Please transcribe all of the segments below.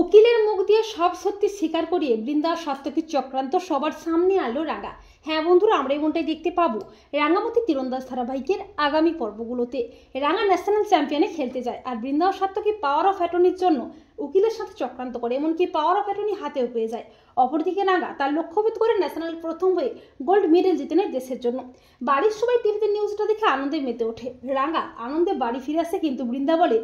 উকিলের মুখ দিয়ে সব সত্যি স্বীকার করিয়ে বৃন্দা সাত্তকীর চক্রান্ত সবার সামনে আলো রাঙা। হ্যাঁ বন্ধুরা, আমরা এমনটাই দেখতে পাবো রাঙামতি তীরন্দাজ ধারাবাহিকের আগামী পর্বগুলোতে। রাঙা ন্যাশনাল চ্যাম্পিয়নে খেলতে যায় আর বৃন্দা সাত্তকী পাওয়ার অফ অ্যাটর্নির জন্য উকিলের সাথে চক্রান্ত করে, এমনকি পাওয়ার অফ অ্যাটর্নি হাতেও পেয়ে যায়। অপরদিকে রাঙা তার লক্ষ্যভেদ করে ন্যাশনাল প্রথম হয়ে গোল্ড মেডেল জিতে নেয় দেশের জন্য। বাড়ির সবাই টিভিতে নিউজটা দেখে আনন্দে মেতে ওঠে। রাঙা আনন্দে বাড়ি ফিরে আসে, কিন্তু বৃন্দা বলে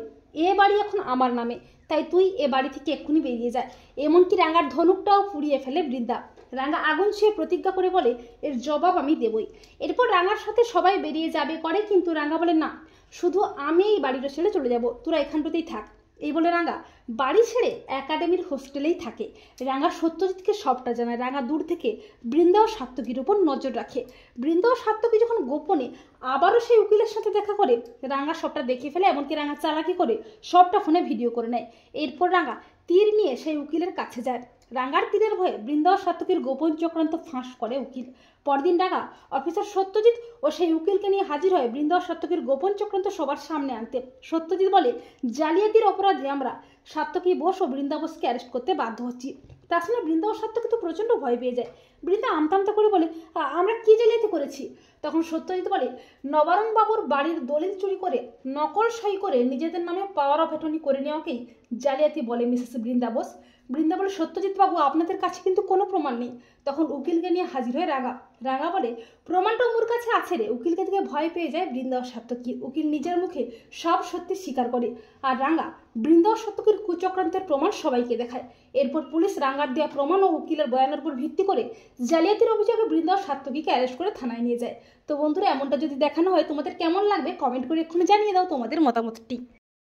এ বাড়ি এখন আমার নামে, তাই তুই এ বাড়ি থেকে এক্ষুনি বেরিয়ে যায়। এমনকি রাঙার ধনুকটাও পুড়িয়ে ফেলে বৃন্দা। রাঙা আগুন ছুঁয়ে প্রতিজ্ঞা করে বলে এর জবাব আমি দেবই। এরপর রাঙার সাথে সবাই বেরিয়ে যাবে করে, কিন্তু রাঙা বলে না, শুধু আমি এই বাড়িটা ছেড়ে চলে যাব, তোরা এখানটাতেই থাক। এই বলে রাঙা বাড়ি ছেড়ে একাডেমির হোস্টেলেই থাকে। রাঙা সত্যজিৎকে সবটা জানায়। রাঙা দূর থেকে বৃন্দা ও সাত্তকীর উপর নজর রাখে। বৃন্দা ও সাত্তকী যখন গোপনে আবারও সেই উকিলের সাথে দেখা করে, রাঙা সবটা দেখে ফেলে। এমনকি রাঙা চালাকি করে সবটা ফোনে ভিডিও করে নেয়। এরপর রাঙা তীর নিয়ে সেই উকিলের কাছে যায়। রাঙার তীরের ভয়ে বৃন্দা ও সাত্তকীর গোপন চক্রান্ত ফাঁস করে উকিল। পরদিন রাঙা অফিসার সত্যজিৎ ও সেই উকিলকে নিয়ে হাজির হয় বৃন্দা ও সাত্তকীর গোপন চক্রান্ত সবার সামনে আনতে। সত্যজিৎ বলে জালিয়াতির অপরাধে আমরা সাত্তকী বোস ও বৃন্দা বোসকে অ্যারেস্ট করতে বাধ্য হচ্ছি। তার সঙ্গে বৃন্দা ও সাত্তকী তো প্রচণ্ড ভয় পেয়ে যায়। বৃন্দা আমতামতা করে বলে আমরা কি জালিয়াতি করেছি? তখন সত্যজিৎ বলে নবারুণ বাবুর বাড়ির দলিল চুরি করে নকল সই করে নিজেদের নামে পাওয়ার অফ অ্যাটর্নি করে নেওয়াকেই জালিয়াতি বলে মিসেস বৃন্দা বোস। বৃন্দা বলে সত্যজিৎ বাবু, আপনাদের কাছে কিন্তু কোনো প্রমাণ নেই। তখন উকিলকে নিয়ে হাজির হয় রাঙা। রাঙা বলে প্রমাণটা ওর কাছে আছে রে। উকিলকে থেকে ভয় পেয়ে যায় বৃন্দা ও সাত্তকী। উকিল নিজের মুখে সব সত্যি স্বীকার করে আর রাঙা বৃন্দা ও সাত্তকীর কুচক্রান্তের প্রমাণ সবাইকে দেখায়। এরপর পুলিশ রাঙার দেওয়া প্রমাণ ও উকিলের বয়ানের উপর ভিত্তি করে জালিয়াতির অভিযোগে বৃন্দা ও সাত্তকীকে অ্যারেস্ট করে থানায় নিয়ে যায়। তো বন্ধুরা, এমনটা যদি দেখানো হয় তোমাদের কেমন লাগবে কমেন্ট করে এক্ষুনি জানিয়ে দাও তোমাদের মতামতটি।